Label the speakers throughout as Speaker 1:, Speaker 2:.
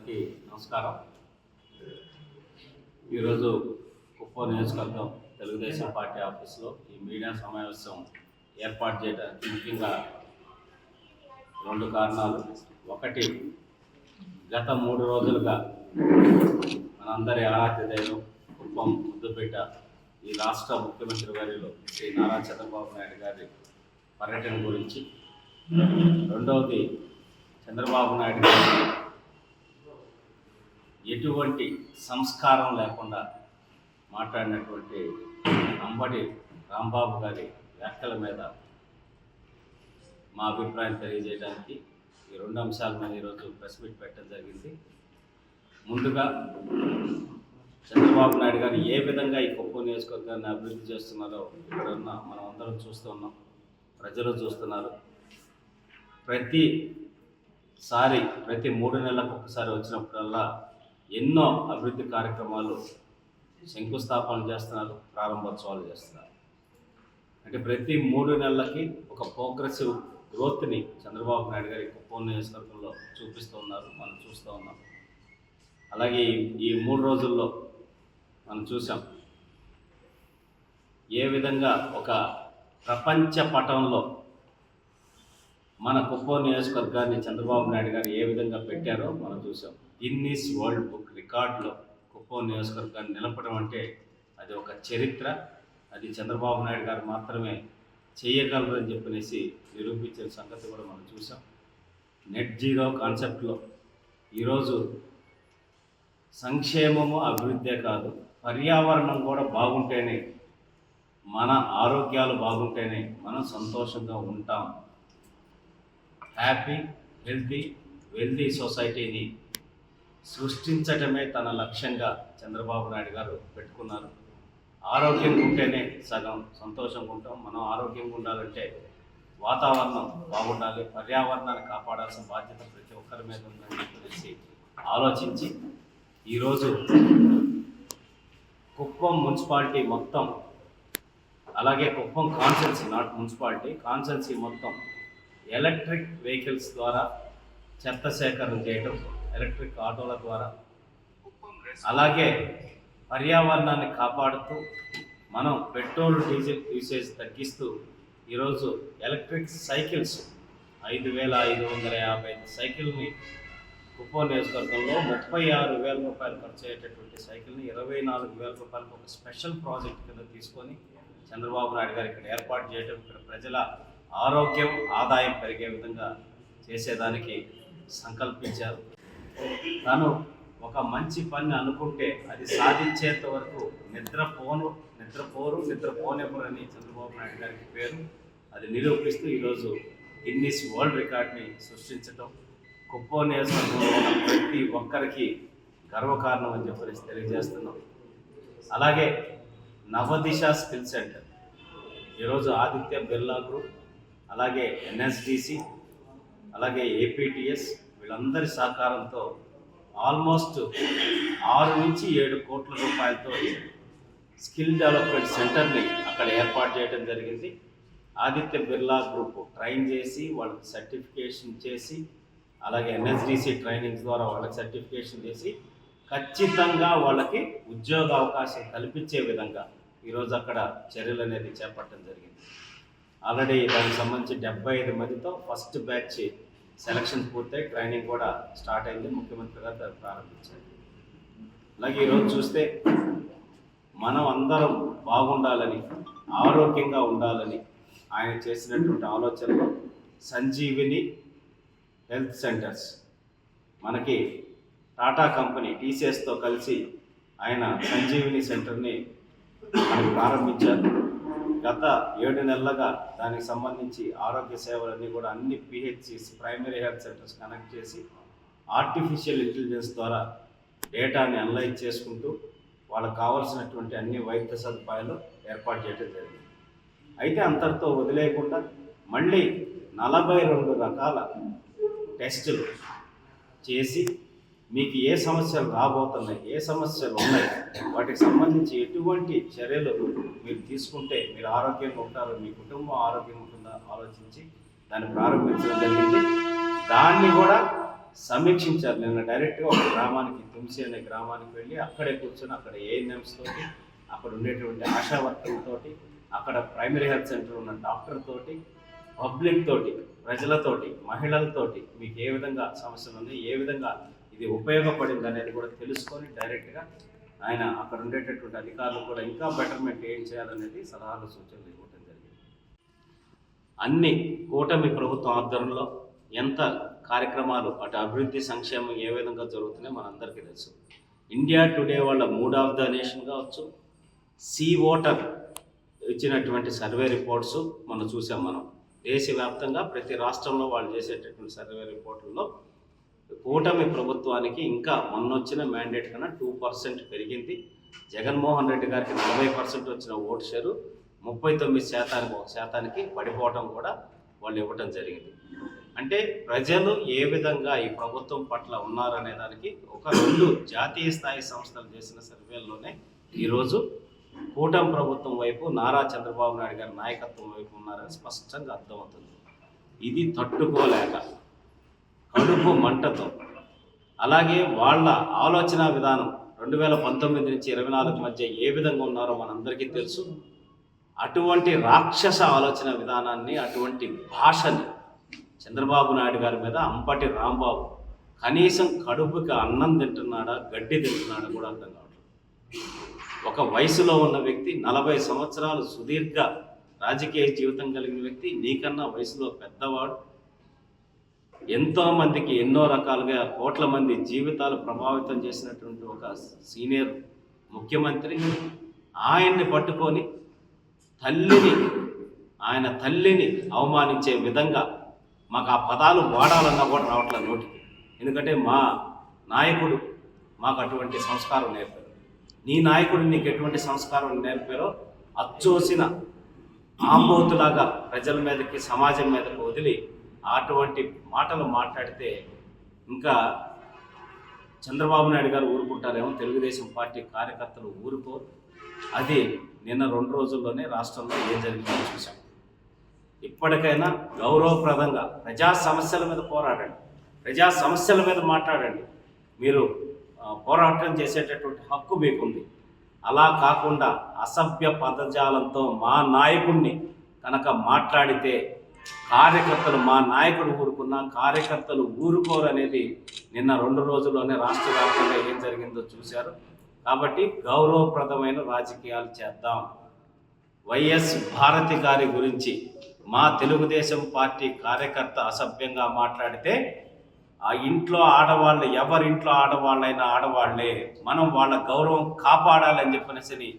Speaker 1: అందరికీ నమస్కారం. ఈరోజు కుప్పం నియోజకవర్గం తెలుగుదేశం పార్టీ ఆఫీసులో ఈ మీడియా సమావేశం ఏర్పాటు చేయడానికి ముఖ్యంగా 2 కారణాలు. ఒకటి, గత 3 రోజులుగా మనందరి ఆరాధ్య దైవం కుప్పం ముద్దుపేట ఈ రాష్ట్ర ముఖ్యమంత్రి వర్యులు శ్రీ నారా చంద్రబాబు నాయుడు గారి పర్యటన గురించి, రెండవది చంద్రబాబు నాయుడు గారి ఎటువంటి సంస్కారం లేకుండా మాట్లాడినటువంటి అంబటి రాంబాబు గారి వ్యాఖ్యల మీద మా అభిప్రాయం తెలియజేయడానికి ఈ 2 అంశాల మీద ఈరోజు ప్రెస్ మీట్ పెట్టడం జరిగింది. ముందుగా చంద్రబాబు నాయుడు గారు ఏ విధంగా ఈ కుప్పం నియోజకవర్గాన్ని అభివృద్ధి చేస్తున్నారో ఇక్కడ ఉన్న మనం అందరం చూస్తూ ఉన్నాం, ప్రజలు చూస్తున్నారు. ప్రతి 3 నెలలకు ఒకసారి వచ్చినప్పుడల్లా ఎన్నో అభివృద్ధి కార్యక్రమాలు శంకుస్థాపన చేస్తున్నారు, ప్రారంభోత్సవాలు చేస్తున్నారు. అంటే ప్రతి 3 నెలలకి ఒక ప్రోగ్రెసివ్ గ్రోత్ని చంద్రబాబు నాయుడు గారి కుప్పం నియోజకవర్గంలో చూపిస్తూ ఉన్నారు, మనం చూస్తూ ఉన్నాం. అలాగే ఈ 3 రోజుల్లో మనం చూసాం ఏ విధంగా ఒక ప్రపంచ పటంలో మన కుప్పం నియోజకవర్గాన్ని చంద్రబాబు నాయుడు గారు ఏ విధంగా పెట్టారో మనం చూసాం. గిన్నీస్ వరల్డ్ బుక్ రికార్డులో కుప్పం నియోజకవర్గాన్ని నిలపడం అంటే అది ఒక చరిత్ర. అది చంద్రబాబు నాయుడు గారు మాత్రమే చేయగలరని చెప్పనేసి నిరూపించిన సంగతి కూడా మనం చూసాం. నెట్ జీరో కాన్సెప్ట్లో ఈరోజు సంక్షేమము అభివృద్ధే కాదు, పర్యావరణం కూడా బాగుంటేనే, మన ఆరోగ్యాలు బాగుంటేనే మనం సంతోషంగా ఉంటాం. హ్యాపీ, హెల్తీ, వెల్తీ సొసైటీని సృష్టించటమే తన లక్ష్యంగా చంద్రబాబు నాయుడు గారు పెట్టుకున్నారు. ఆరోగ్యంగా ఉంటేనే సగం సంతోషంగా ఉంటాం. మనం ఆరోగ్యంగా ఉండాలంటే వాతావరణం బాగుండాలి, పర్యావరణాన్ని కాపాడాల్సిన బాధ్యత ప్రతి ఒక్కరి మీద ఉందని చెప్పేసి ఆలోచించి ఈరోజు కుప్పం మున్సిపాలిటీ మొత్తం, అలాగే Kuppam constituency, not municipality, constituency మొత్తం ఎలక్ట్రిక్ వెహికల్స్ ద్వారా చెత్త సేకరణ చేయడం, ఎలక్ట్రిక్ ఆటోల ద్వారా, అలాగే పర్యావరణాన్ని కాపాడుతూ మనం పెట్రోల్ డీజిల్ యూసేజ్ తగ్గిస్తూ ఈరోజు ఎలక్ట్రిక్ సైకిల్స్ 5,550 సైకిల్ని కుప్పం నియోజకవర్గంలో 36,000 రూపాయలు ఖర్చు అయ్యేటటువంటి సైకిల్ని 24,000 రూపాయలకు ఒక స్పెషల్ ప్రాజెక్ట్ కింద తీసుకొని చంద్రబాబు నాయుడు గారు ఇక్కడ ఏర్పాటు చేయడం, ఇక్కడ ప్రజల ఆరోగ్యం, ఆదాయం పెరిగే విధంగా చేసేదానికి సంకల్పించారు. తాను ఒక మంచి పని అనుకుంటే అది సాధించేంత వరకు నిద్రపోనెవరు అని చంద్రబాబు నాయుడు గారికి పేరు. అది నిరూపిస్తూ ఈరోజు గిన్నీస్ వరల్డ్ రికార్డ్ని సృష్టించడం కుప్పం నియోజకవర్గంలో ఉన్న ప్రతి ఒక్కరికి గర్వకారణం అని చెప్పేసి తెలియజేస్తున్నాం. అలాగే నవదిశ స్కిల్ సెంటర్ ఈరోజు ఆదిత్య బిర్లా గ్రూప్, అలాగే ఎన్ఎస్డిసి, అలాగే ఏపీటీఎస్ వీళ్ళందరి సహకారంతో ఆల్మోస్ట్ 6 నుంచి 7 కోట్ల రూపాయలతో స్కిల్ డెవలప్మెంట్ సెంటర్ని అక్కడ ఏర్పాటు చేయడం జరిగింది. ఆదిత్య బిర్లా గ్రూప్ ట్రైన్ చేసి వాళ్ళకి సర్టిఫికేషన్ చేసి, అలాగే ఎన్ఎస్డిసి ట్రైనింగ్స్ ద్వారా వాళ్ళకి సర్టిఫికేషన్ చేసి ఖచ్చితంగా వాళ్ళకి ఉద్యోగ అవకాశం కల్పించే విధంగా ఈరోజు అక్కడ చర్యలు అనేది చేపట్టడం జరిగింది. ఆల్రెడీ దానికి సంబంధించి 75 మందితో ఫస్ట్ బ్యాచ్ సెలక్షన్ పూర్తయి ట్రైనింగ్ కూడా స్టార్ట్ అయింది, ముఖ్యమంత్రి గారు దాన్ని ప్రారంభించారు. అలాగే ఈరోజు చూస్తే మనం అందరం బాగుండాలని, ఆరోగ్యంగా ఉండాలని ఆయన చేసినటువంటి ఆలోచనలో సంజీవిని హెల్త్ సెంటర్స్, మనకి టాటా కంపెనీ టీసీఎస్తో కలిసి ఆయన సంజీవిని సెంటర్ని మనకు ప్రారంభించారు. గత 7 నెలలుగా దానికి సంబంధించి ఆరోగ్య సేవలన్నీ కూడా అన్ని PHCs, primary health centres connect చేసి ఆర్టిఫిషియల్ ఇంటెలిజెన్స్ ద్వారా డేటాని అనలైజ్ చేసుకుంటూ వాళ్ళకు కావాల్సినటువంటి అన్ని వైద్య సదుపాయాలు ఏర్పాటు చేయడం జరిగింది. అయితే అంతటితో వదిలేయకుండా మళ్ళీ 42 రకాల టెస్టులు చేసి మీకు ఏ సమస్యలు రాబోతున్నాయి, ఏ సమస్యలు ఉన్నాయి, వాటికి సంబంధించి ఎటువంటి చర్యలు మీరు తీసుకుంటే మీరు ఆరోగ్యంగా ఉంటారు, మీ కుటుంబం ఆరోగ్యంగా ఉంటుందా ఆలోచించి దాన్ని ప్రారంభించడం జరిగింది. దాన్ని కూడా సమీక్షించారు. నిన్న డైరెక్ట్గా ఒక గ్రామానికి, తుమ్సి అనే గ్రామానికి వెళ్ళి అక్కడే కూర్చొని అక్కడ ఏఎన్ఎంస్ తోటి, అక్కడ ఉండేటువంటి ఆశా వర్కర్లతోటి, అక్కడ ప్రైమరీ హెల్త్ సెంటర్ ఉన్న డాక్టర్ తోటి, పబ్లిక్ తోటి, ప్రజలతోటి, మహిళలతోటి మీకు ఏ విధంగా సమస్యలు ఉన్నాయి, ఏ విధంగా ఇది ఉపయోగపడింది అనేది కూడా తెలుసుకొని డైరెక్ట్గా ఆయన అక్కడ ఉండేటటువంటి అధికారులు కూడా ఇంకా బెటర్మెంట్ ఏం చేయాలనేది సలహాలు సూచనలు ఇవ్వడం జరిగింది. అన్ని కూటమి ప్రభుత్వం ఆధ్వర్యంలో ఎంత కార్యక్రమాలు అటు అభివృద్ధి సంక్షేమం ఏ విధంగా జరుగుతున్నాయో మనందరికీ తెలుసు. ఇండియా టుడే వాళ్ళ మూడ్ ఆఫ్ ద నేషన్ కావచ్చు, సీ ఓటర్ ఇచ్చినటువంటి సర్వే రిపోర్ట్స్ మనం చూసాం. మనం దేశవ్యాప్తంగా ప్రతి రాష్ట్రంలో వాళ్ళు చేసేటటువంటి సర్వే రిపోర్టుల్లో కూటమి ప్రభుత్వానికి ఇంకా మొన్నొచ్చిన మ్యాండేట్ కన్నా 2% పెరిగింది. జగన్మోహన్ రెడ్డి గారికి 40% వచ్చిన ఓటు షేరు 39% పడిపోవటం కూడా వాళ్ళు ఇవ్వటం జరిగింది. అంటే ప్రజలు ఏ విధంగా ఈ ప్రభుత్వం పట్ల ఉన్నారనే దానికి ఒక 2 జాతీయ స్థాయి సంస్థలు చేసిన సర్వేల్లోనే ఈరోజు కూటమి ప్రభుత్వం వైపు, నారా చంద్రబాబు నాయుడు గారి నాయకత్వం వైపు ఉన్నారని స్పష్టంగా అర్థమవుతుంది. ఇది తట్టుకోలేక కడుపు మంటతో, అలాగే వాళ్ళ ఆలోచన విధానం 2019 నుంచి 24 మధ్య ఏ విధంగా ఉన్నారో మనందరికీ తెలుసు. అటువంటి రాక్షస ఆలోచన విధానాన్ని, అటువంటి భాషని చంద్రబాబు నాయుడు గారి మీద అంబటి రాంబాబు కనీసం కడుపుకి అన్నం తింటున్నాడా, గడ్డి తింటున్నాడా కూడా అర్థం కావట్లేదు. ఒక వయసులో ఉన్న వ్యక్తి, 40 సంవత్సరాలు సుదీర్ఘ రాజకీయ జీవితం కలిగిన వ్యక్తి, నీకన్నా వయసులో పెద్దవాడు, ఎంతోమందికి ఎన్నో రకాలుగా కోట్ల మంది జీవితాలు ప్రభావితం చేసినటువంటి ఒక సీనియర్ ముఖ్యమంత్రి, ఆయన్ని పట్టుకొని ఆయన తల్లిని అవమానించే విధంగా మాకు ఆ పదాలు వాడాలన్నా కూడా రావట్లేదు నోటికి. ఎందుకంటే మా నాయకుడు మాకు అటువంటి సంస్కారం నేర్పారు. నీ నాయకుడు నీకు ఎటువంటి సంస్కారం నేర్పారో అచ్చోసిన ఆంబోతులాగా ప్రజల మీదకి, సమాజం మీదకి వదిలి అటువంటి మాటలు మాట్లాడితే ఇంకా చంద్రబాబు నాయుడు గారు ఊరుకుంటారేమో, తెలుగుదేశం పార్టీ కార్యకర్తలు ఊరుకోరు. అది నిన్న 2 రోజుల్లోనే రాష్ట్రంలో ఏం జరిగిందో చూసాం. ఇప్పటికైనా గౌరవప్రదంగా ప్రజా సమస్యల మీద పోరాడండి, ప్రజా సమస్యల మీద మాట్లాడండి. మీరు పోరాటం చేసేటటువంటి హక్కు మీకుంది. అలా కాకుండా అసభ్య పదజాలంతో మా నాయకుడిని కనుక మాట్లాడితే కార్యకర్తలు, మా నాయకుడు ఊరుకున్నా కార్యకర్తలు ఊరుకోరు అనేది నిన్న 2 రోజుల్లోనే రాష్ట్ర వ్యాప్తంగా ఏం జరిగిందో చూశారు. కాబట్టి గౌరవప్రదమైన రాజకీయాలు చేద్దాం. వైఎస్ భారతి గారి గురించి మా తెలుగుదేశం పార్టీ కార్యకర్త అసభ్యంగా మాట్లాడితే ఆ ఇంట్లో ఆడవాళ్ళు, ఎవరింట్లో ఆడవాళ్ళైనా ఆడవాళ్లే, మనం వాళ్ళ గౌరవం కాపాడాలని చెప్పనేసి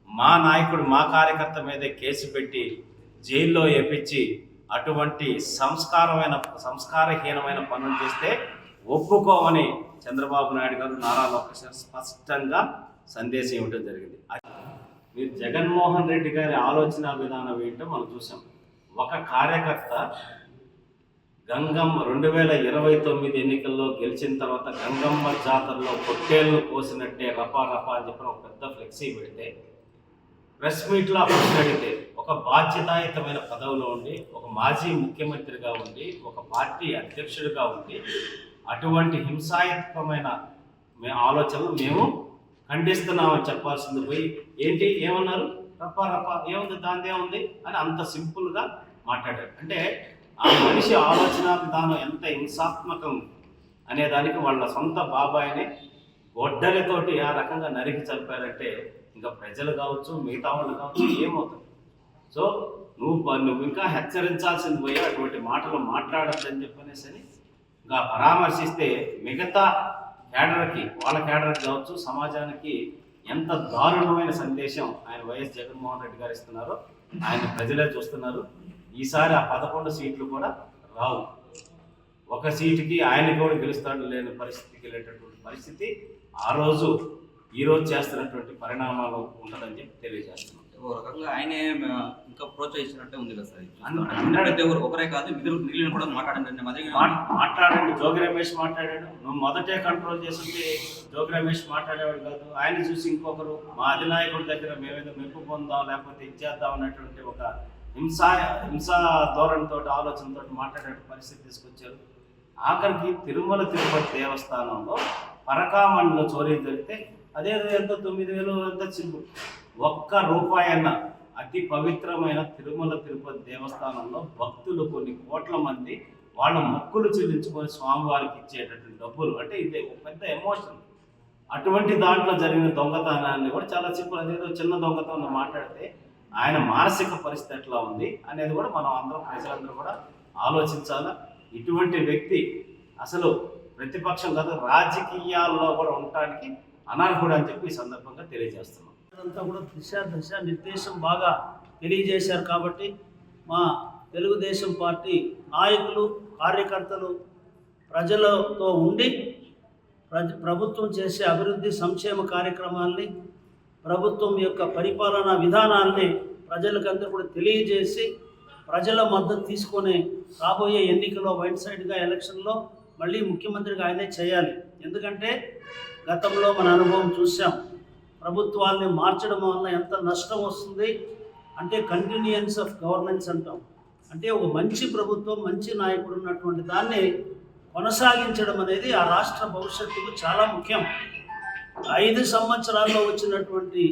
Speaker 1: మా నాయకుడు, మా కార్యకర్త మీదే కేసు పెట్టి జైల్లో వేపించి అటువంటి సంస్కారహీనమైన పనులు చేస్తే ఒప్పుకోమని చంద్రబాబు నాయుడు గారు, నారా లోకేష్ గారు స్పష్టంగా సందేశం ఇవ్వడం జరిగింది. మీరు జగన్మోహన్ రెడ్డి గారి ఆలోచన విధానం ఏంటో మనం చూసాం. ఒక కార్యకర్త గంగమ్మ 2029 ఎన్నికల్లో గెలిచిన తర్వాత గంగమ్మ జాతరలో పొట్టేళ్లు కోసినట్టే రపా అని చెప్పిన ఒక పెద్ద ఫ్లెక్సీ పెడితే, ప్రెస్ మీట్లో ప్రశ్న అడిగితే, ఒక బాధ్యతాయుతమైన పదవిలో ఉండి, ఒక మాజీ ముఖ్యమంత్రిగా ఉండి, ఒక పార్టీ అధ్యక్షుడిగా ఉండి అటువంటి హింసాయుతమైన ఆలోచనలు మేము ఖండిస్తున్నామని చెప్పాల్సింది పోయి ఏమన్నారు, రప్ప ఏముంది, దానిదే ఉంది అని అంత సింపుల్గా మాట్లాడారు. అంటే ఆ మనిషి ఆలోచన విధానం ఎంత హింసాత్మకం అనేదానికి వాళ్ళ సొంత బాబాయిని గొడ్డలితోటి ఆ రకంగా నరికి చంపారంటే ఇంకా ప్రజలు కావచ్చు, మిగతా వాళ్ళు కావచ్చు ఏమవుతుంది. సో నువ్వు ఇంకా హెచ్చరించాల్సింది పోయి అటువంటి మాటలు మాట్లాడద్దని చెప్పనేసి ఇంకా పరామర్శిస్తే మిగతా కేడర్కి, వాళ్ళ కేడర్కి కావచ్చు, సమాజానికి ఎంత దారుణమైన సందేశం ఆయన వైఎస్ జగన్మోహన్ రెడ్డి గారు ఇస్తున్నారో ఆయన ప్రజలే చూస్తున్నారు. ఈసారి ఆ 11 సీట్లు కూడా రావు. ఒక సీటుకి ఆయన కూడా గెలుస్తాడు లేని పరిస్థితికి వెళ్ళేటటువంటి పరిస్థితి ఈరోజు చేస్తున్నటువంటి పరిణామాలు ఉంటుందని చెప్పి తెలియజేస్తున్నాం.
Speaker 2: ఓ రకంగా ఆయనే ఇంకా ప్రోత్సహించినట్టే ఉంది కదా సార్. ఒకరే కాదు, మిగిలిన కూడా
Speaker 1: మాట్లాడండి. జోగి రమేష్ మాట్లాడాడు. నువ్వు మొదటే కంట్రోల్ చేస్తుంటే జోగి రమేష్ మాట్లాడేవాడు కాదు. ఆయన చూసి ఇంకొకరు మా అధినాయకుడి దగ్గర మేమేదో మెప్పు పొందాం, లేకపోతే ఇచ్చేద్దాం అన్నటువంటి ఒక హింసా ధోరణితో, ఆలోచనతో మాట్లాడే పరిస్థితి తీసుకొచ్చారు. ఆఖరికి తిరుమల తిరుపతి దేవస్థానంలో పరకామణిలో చోరీ జరిగితే అదే ఎంత 9,000 ఎంత చిల్లు, ₹1 అన్న అతి పవిత్రమైన తిరుమల తిరుపతి దేవస్థానంలో భక్తులు కొన్ని కోట్ల మంది వాళ్ళ మొక్కులు చెల్లించుకొని స్వామివారికి ఇచ్చేటటువంటి డబ్బులు, అంటే ఇది ఒక పెద్ద ఎమోషన్. అటువంటి దాంట్లో జరిగిన దొంగతనాన్ని కూడా చాలా సింపుల్, అదేదో చిన్న దొంగతనం మాట్లాడితే ఆయన మానసిక పరిస్థితి ఎట్లా ఉంది అనేది కూడా మనం అందరం ప్రజలందరూ కూడా ఆలోచించాలా. ఇటువంటి వ్యక్తి అసలు ప్రతిపక్షం కాదు, రాజకీయాల్లో కూడా ఉండటానికి అనర్హుడు అని చెప్పి ఈ సందర్భంగా తెలియజేస్తున్నాం.
Speaker 3: అంతా కూడా దశ నిర్దేశం బాగా తెలియజేశారు కాబట్టి మా తెలుగుదేశం పార్టీ నాయకులు కార్యకర్తలు ప్రజలతో ఉండి ప్రభుత్వం చేసే అభివృద్ధి సంక్షేమ కార్యక్రమాల్ని, ప్రభుత్వం యొక్క పరిపాలనా విధానాల్ని ప్రజలకందరూ కూడా తెలియజేసి ప్రజల మద్దతు తీసుకొని రాబోయే ఎన్నికల్లో వైట్ సైడ్గా ఎలక్షన్లో మళ్ళీ ముఖ్యమంత్రిగా ఆయనే చేయాలి. ఎందుకంటే గతంలో మన అనుభవం చూసాం, ప్రభుత్వాల్ని మార్చడం వల్ల ఎంత నష్టం వస్తుంది అంటే కంటిన్యూయన్స్ ఆఫ్ గవర్నెన్స్ అంటాం. అంటే ఒక మంచి ప్రభుత్వం, మంచి నాయకుడు ఉన్నటువంటి దాన్ని కొనసాగించడం అనేది ఆ రాష్ట్ర భవిష్యత్తుకు చాలా ముఖ్యం. 5 సంవత్సరాల్లో వచ్చినటువంటి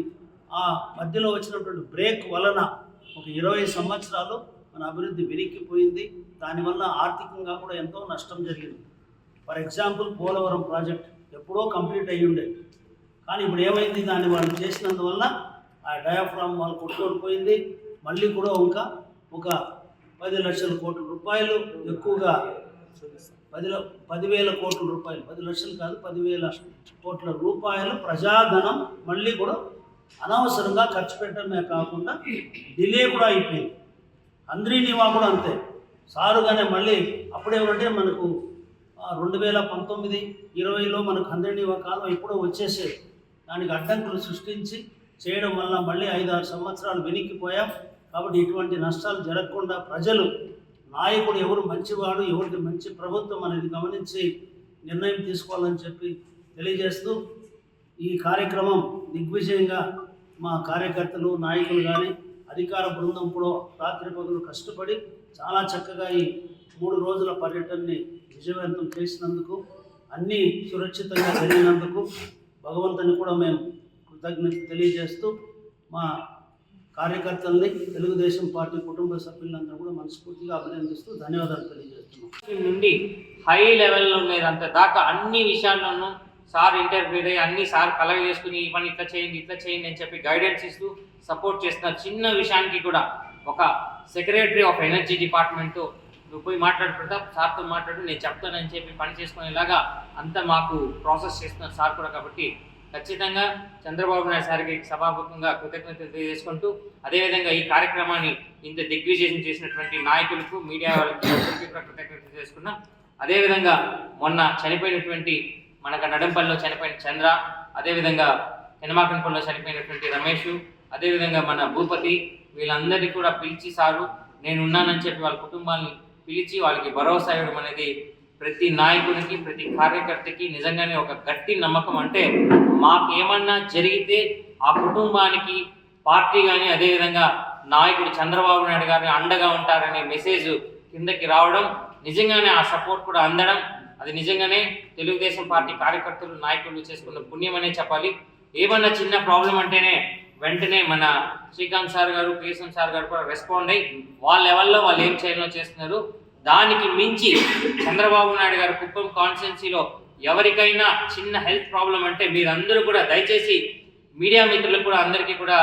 Speaker 3: ఆ మధ్యలో వచ్చినటువంటి బ్రేక్ వలన ఒక 20 సంవత్సరాలు మన అభివృద్ధి వెనక్కిపోయింది. దానివల్ల ఆర్థికంగా కూడా ఎంతో నష్టం జరిగింది. ఫర్ ఎగ్జాంపుల్ పోలవరం ప్రాజెక్ట్ ఎప్పుడో కంప్లీట్ అయ్యి ఉండేది, కానీ ఇప్పుడు ఏమైంది, దాన్ని వాళ్ళు చేసినందువల్ల ఆ డయాఫ్రామ్ వాళ్ళు కొట్టుకోడిపోయింది. మళ్ళీ కూడా ఇంకా ఒక 10 లక్షల కోట్ల రూపాయలు ఎక్కువగా 10,000 కోట్ల రూపాయలు, 10 లక్షలు కాదు 10,000 కోట్ల రూపాయలు ప్రజాధనం మళ్ళీ కూడా అనవసరంగా ఖర్చు పెట్టడమే కాకుండా డిలే కూడా అయిపోయింది. అంద్రీనివా కూడా అంతే, సారుగానే మళ్ళీ అప్పుడేమంటే మనకు 2019-20లో మనకు అంద్రీనివా కాలం ఎప్పుడో వచ్చేసేది. దానికి అడ్డంకులు సృష్టించి చేయడం వల్ల మళ్ళీ 5-6 సంవత్సరాలు వెనక్కిపోయాం. కాబట్టి ఇటువంటి నష్టాలు జరగకుండా ప్రజలు నాయకుడు ఎవరు మంచివాడు, ఎవరికి మంచి ప్రభుత్వం అనేది గమనించి నిర్ణయం తీసుకోవాలని చెప్పి తెలియజేస్తూ ఈ కార్యక్రమం దిగ్విజయంగా మా కార్యకర్తలు నాయకులు కానీ అధికార బృందం కూడా రాత్రి పగలు కష్టపడి చాలా చక్కగా ఈ 3 రోజుల పర్యటనని విజయవంతం చేసినందుకు, అన్నీ సురక్షితంగా జరిగినందుకు భగవంతుని కూడా మేము కృతజ్ఞత తెలియజేస్తూ మా కార్యకర్తల్ని తెలుగుదేశం పార్టీ కుటుంబ సభ్యులందరూ కూడా మనస్ఫూర్తిగా అభినందిస్తూ ధన్యవాదాలు తెలియజేస్తున్నాం.
Speaker 4: నుండి హై లెవెల్లో ఉండేదంత దాకా అన్ని విషయాల్లోనూ సార్ ఇంటర్వ్యూ అయ్యి అన్ని సార్ కలగ చేసుకుని ఈ పని ఇట్లా చేయండి అని చెప్పి గైడెన్స్ ఇస్తూ సపోర్ట్ చేస్తున్నారు. చిన్న విషయానికి కూడా ఒక సెక్రటరీ ఆఫ్ ఎనర్జీ డిపార్ట్మెంట్తో నువ్వు పోయి మాట్లాడు ప్రతాప్, సార్తో మాట్లాడు, నేను చెప్తానని చెప్పి పని చేసుకునేలాగా అంతా మాకు ప్రాసెస్ చేస్తున్నారు సార్ కూడా. కాబట్టి ఖచ్చితంగా చంద్రబాబు నాయుడు సార్కి సభాముఖంగా కృతజ్ఞతలు తెలియజేసుకుంటూ, అదేవిధంగా ఈ కార్యక్రమాన్ని ఇంత దిగ్విజయం చేసినటువంటి నాయకులకు, మీడియా వాళ్ళకి అందరికీ కూడా కృతజ్ఞతలు చేసుకున్నాం. అదేవిధంగా మొన్న చనిపోయినటువంటి మనకు నడంపల్లిలో చనిపోయిన చంద్ర, అదేవిధంగా హెనమాకన్పల్లిలో చనిపోయినటువంటి రమేష్, అదేవిధంగా మన భూపతి, వీళ్ళందరినీ కూడా పిలిచి సారు నేను ఉన్నానని చెప్పి వాళ్ళ కుటుంబాన్ని పిలిచి వాళ్ళకి భరోసా ఇవ్వడం అనేది ప్రతి నాయకునికి, ప్రతి కార్యకర్తకి నిజంగానే ఒక గట్టి నమ్మకం. అంటే మాకేమన్నా జరిగితే ఆ కుటుంబానికి పార్టీ కానీ అదేవిధంగా నాయకుడు చంద్రబాబు నాయుడు గారిని అండగా ఉంటారనే మెసేజ్ కిందకి రావడం, నిజంగానే ఆ సపోర్ట్ కూడా అందడం, అది నిజంగానే తెలుగుదేశం పార్టీ కార్యకర్తలు నాయకులు చేసుకున్న పుణ్యం అనే చెప్పాలి. ఏమన్నా చిన్న ప్రాబ్లం అంటేనే వెంటనే మన శ్రీకాంత్ సార్ గారు, కేశం సార్ గారు కూడా రెస్పాండ్ అయ్యి వాళ్ళ లెవెల్లో వాళ్ళు ఏం చేయాలో చేస్తున్నారు. దానికి మించి చంద్రబాబు నాయుడు గారు కుప్పం కాన్స్టిట్యున్సీలో ఎవరికైనా చిన్న హెల్త్ ప్రాబ్లం అంటే మీరందరూ కూడా దయచేసి మీడియా మిత్రులకు కూడా అందరికీ కూడా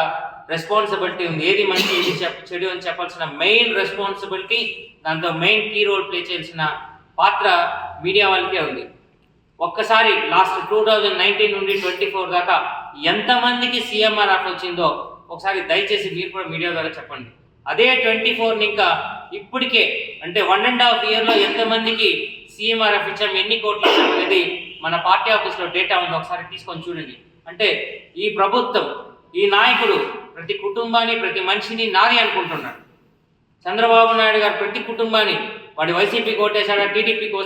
Speaker 4: రెస్పాన్సిబిలిటీ ఉంది. ఏది మంచి ఏది చెడు అని చెప్పాల్సిన మెయిన్ రెస్పాన్సిబిలిటీ, దాంతో మెయిన్ కీ రోల్ ప్లే చేయాల్సిన పాత్ర మీడియా వాళ్ళకే ఉంది. ఒక్కసారి లాస్ట్ 2019 నుండి 24 దాకా ఎంతమందికి CMRF వచ్చిందో ఒకసారి దయచేసి మీరు కూడా మీడియా ద్వారా చెప్పండి. అదే 24 ఇంకా ఇప్పటికే అంటే 1.5 ఇయర్లో ఎంతమందికి CMRF ఇచ్చాము, ఎన్ని కోట్లు ఇచ్చాము అనేది మన పార్టీ ఆఫీస్లో డేటా ఉంది, ఒకసారి తీసుకొని చూడండి. అంటే ఈ ప్రభుత్వం, ఈ నాయకుడు ప్రతి కుటుంబాన్ని, ప్రతి మనిషిని నాది అనుకుంటున్నాడు. చంద్రబాబు నాయుడు గారు ప్రతి కుటుంబాన్ని వాడి వైసీపీకి ఓటేశాడా, టీడీపీకి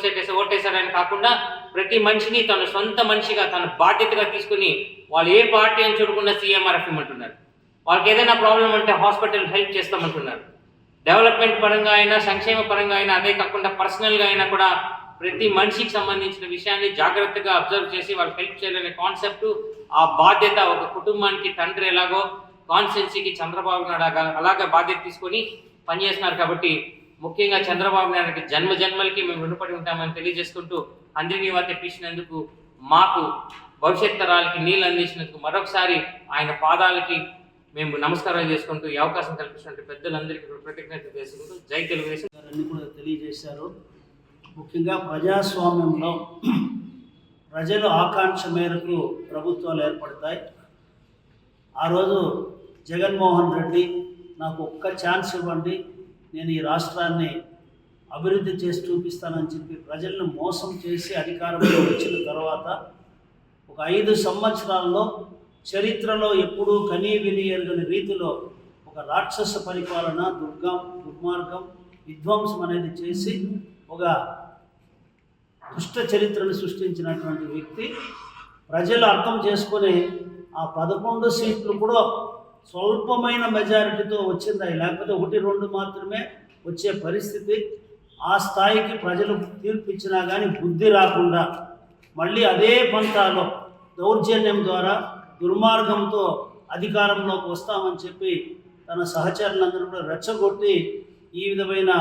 Speaker 4: ఓటేశాడని కాకుండా ప్రతి మనిషిని తన సొంత మనిషిగా, తన బాధ్యతగా తీసుకుని వాళ్ళు ఏ పార్టీ అని చూడకుండా CMRF ఇమ్మంటున్నారు. వాళ్ళకి ఏదైనా ప్రాబ్లం అంటే హాస్పిటల్ హెల్ప్ చేస్తామంటున్నారు. డెవలప్మెంట్ పరంగా అయినా, సంక్షేమ పరంగా అయినా, అదే కాకుండా పర్సనల్గా అయినా కూడా ప్రతి మనిషికి సంబంధించిన విషయాన్ని జాగ్రత్తగా అబ్జర్వ్ చేసి వాళ్ళకి హెల్ప్ చేయాలనే కాన్సెప్ట్, ఆ బాధ్యత ఒక కుటుంబానికి తండ్రి ఎలాగో కాన్స్టిట్యున్సీకి చంద్రబాబు నాయుడు అలాగే బాధ్యత తీసుకొని పనిచేస్తున్నారు. కాబట్టి ముఖ్యంగా చంద్రబాబు నాయుడుకి జన్మలకి మేము రుణపడి ఉంటామని తెలియజేసుకుంటూ అందరినీ తెప్పించినందుకు, మాకు భవిష్యత్ తరాలకి నీళ్ళు అందించినందుకు మరొకసారి ఆయన పాదాలకి మేము నమస్కారాలు చేసుకుంటూ ఈ అవకాశం కల్పించినట్టు పెద్దలందరికీ కృతజ్ఞతలు చేసుకుంటూ జై తెలుగుదేశం
Speaker 3: అన్ని కూడా తెలియజేశారు. ముఖ్యంగా ప్రజాస్వామ్యంలో ప్రజల ఆకాంక్ష మేరకు ప్రభుత్వాలు ఏర్పడతాయి. ఆ రోజు జగన్మోహన్ రెడ్డి నాకు ఒక్క ఛాన్స్ ఇవ్వండి, నేను ఈ రాష్ట్రాన్ని అభివృద్ధి చేసి చూపిస్తానని చెప్పి ప్రజలను మోసం చేసి అధికారంలో వచ్చిన తర్వాత ఒక 5 సంవత్సరాల్లో చరిత్రలో ఎప్పుడూ కనీ విని ఎరుగని రీతిలో ఒక రాక్షస పరిపాలన, దుర్మార్గం, విధ్వంసం అనేది చేసి ఒక దుష్ట చరిత్రను సృష్టించినటువంటి వ్యక్తి. ప్రజలు అర్థం చేసుకొని ఆ 11 సీట్లు కూడా స్వల్పమైన మెజారిటీతో వచ్చింది, లేకపోతే 1-2 మాత్రమే వచ్చే పరిస్థితి. ఆ స్థాయికి ప్రజలు తీర్పు ఇచ్చినా కానీ బుద్ధి రాకుండా మళ్ళీ అదే పంతాలో దౌర్జన్యం ద్వారా దుర్మార్గంతో అధికారంలోకి వస్తామని చెప్పి తన సహచరులందరూ కూడా రెచ్చగొట్టి ఈ విధమైన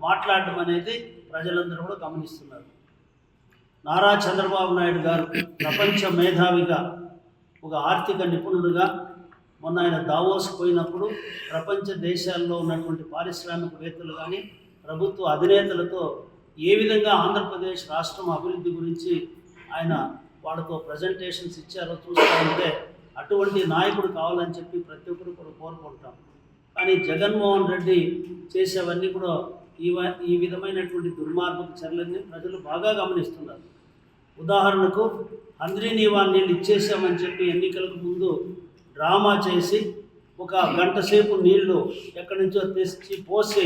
Speaker 3: మాట్లాడడం అనేది ప్రజలందరూ కూడా గమనిస్తున్నారు. నారా చంద్రబాబు నాయుడు గారు ప్రపంచ మేధావిగా, ఒక ఆర్థిక నిపుణుడుగా మొన్న ఆయన దావోస్ పోయినప్పుడు ప్రపంచ దేశాల్లో ఉన్నటువంటి పారిశ్రామికవేత్తలు కానీ ప్రభుత్వ అధినేతలతో ఏ విధంగా ఆంధ్రప్రదేశ్ రాష్ట్రం అభివృద్ధి గురించి ఆయన వాళ్ళతో ప్రజెంటేషన్స్ ఇచ్చారో చూస్తూ ఉంటే అటువంటి నాయకుడు కావాలని చెప్పి ప్రతి ఒక్కరు కూడా కోరుకుంటాం. కానీ జగన్మోహన్ రెడ్డి చేసేవన్నీ కూడా ఈ విధమైనటువంటి దుర్మార్గపు చర్యలన్నీ ప్రజలు బాగా గమనిస్తున్నారు. ఉదాహరణకు హంద్రీనీవా నీళ్ళు ఇచ్చేసామని చెప్పి ఎన్నికలకు ముందు డ్రామా చేసి 1 గంట సేపు నీళ్లు ఎక్కడి నుంచో తెచ్చి పోసి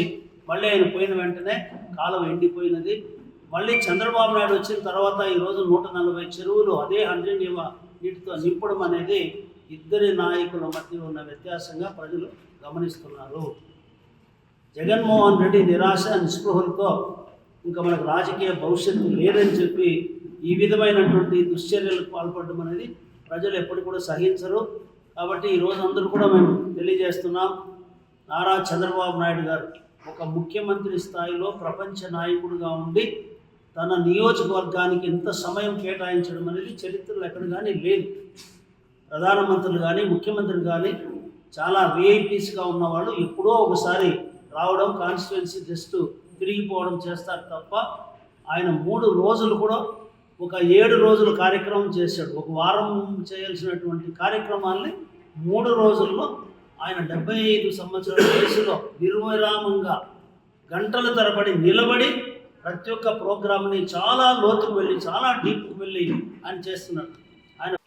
Speaker 3: మళ్ళీ ఆయన పోయిన వెంటనే కాలం ఎండిపోయినది. మళ్ళీ చంద్రబాబు నాయుడు వచ్చిన తర్వాత ఈరోజు 140 చెరువులు అదే హంద్రీనీవా నీటితో నింపడం అనేది ఇద్దరి నాయకుల మధ్య ఉన్న వ్యత్యాసంగా ప్రజలు గమనిస్తున్నారు. జగన్మోహన్ రెడ్డి నిరాశ నిస్పృహలతో ఇంకా మనకు రాజకీయ భవిష్యత్తు లేదని చెప్పి ఈ విధమైనటువంటి దుశ్చర్యలకు పాల్పడడం అనేది ప్రజలు ఎప్పటికీ కూడా సహించరు. కాబట్టి ఈరోజు అందరూ కూడా మేము తెలియజేస్తున్నాం, నారా చంద్రబాబు నాయుడు గారు ఒక ముఖ్యమంత్రి స్థాయిలో ప్రపంచ నాయకుడిగా ఉండి తన నియోజకవర్గానికి ఎంత సమయం కేటాయించడం అనేది చరిత్రలో ఎక్కడ కానీ లేదు. ప్రధానమంత్రులు కానీ ముఖ్యమంత్రులు కానీ చాలా విఐపీస్గా ఉన్నవాళ్ళు ఎప్పుడో ఒకసారి రావడం, కాన్స్టిట్యున్సీ జస్ట్ తిరిగిపోవడం చేస్తారు తప్ప ఆయన 3 రోజులు కూడా ఒక 7 రోజుల కార్యక్రమం చేశాడు. ఒక వారం చేయాల్సినటువంటి కార్యక్రమాల్ని 3 రోజుల్లో ఆయన 75 సంవత్సరాల వయసులో నిర్విరామంగా గంటల తరబడి నిలబడి ప్రతి ఒక్క ప్రోగ్రామ్ని చాలా లోతుకు వెళ్ళి, చాలా డీప్కి వెళ్ళి ఆయన చేస్తున్నారు.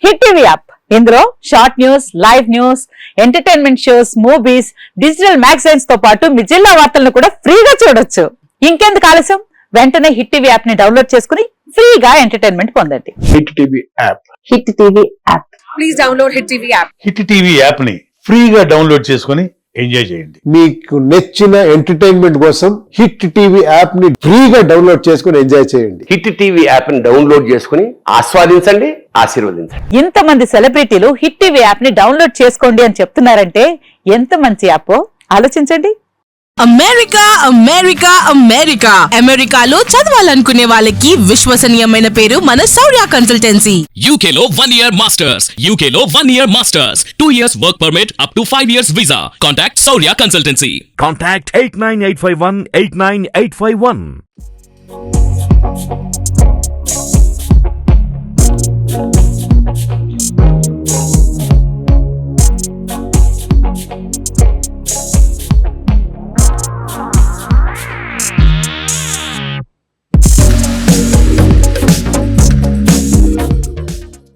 Speaker 5: హిట్ టీవీ యాప్, ఇందులో short news, live news, entertainment shows, movies, digital magazines తో పాటు మీ జిల్లా వార్తలను కూడా ఫ్రీగా చూడొచ్చు. ఇంకెందుకు ఆలస్యం, వెంటనే హిట్ టీవీ యాప్ ని డౌన్లోడ్ చేసుకుని ఫ్రీగా ఎంటర్టైన్మెంట్ పొందండి.
Speaker 6: Hit TV app,
Speaker 5: hit TV app,
Speaker 7: please download hit TV app.
Speaker 6: Hit TV app ని ఫ్రీగా డౌన్లోడ్ చేసుకుని ఎంజాయ్ చేయండి.
Speaker 8: మీకు నచ్చిన ఎంటర్టైన్మెంట్ కోసం హిట్ టీవీ యాప్ ని ఫ్రీగా డౌన్లోడ్ చేసుకుని ఎంజాయ్ చేయండి.
Speaker 9: హిట్ టీవీ యాప్ ని డౌన్లోడ్ చేసుకుని ఆస్వాదించండి, ఆశీర్వదించండి.
Speaker 5: ఇంతమంది సెలబ్రిటీలు హిట్ టీవీ యాప్ ని డౌన్లోడ్ చేసుకోండి అని చెప్తున్నారంటే ఎంత మంచి యాప్ ఆలోచించండి.
Speaker 7: అమెరికా అమెరికా అమెరికా అమెరికాలో చదవాలనుకునే వాళ్ళకి విశ్వసనీయమైన పేరు మన శౌర్య కన్సల్టెన్సీ.
Speaker 10: UK లో 1 year masters, UK లో 1 year masters, 2 years work permit up to 5 years visa. Contact Saurya Consultancy.
Speaker 11: Contact 89851 89851.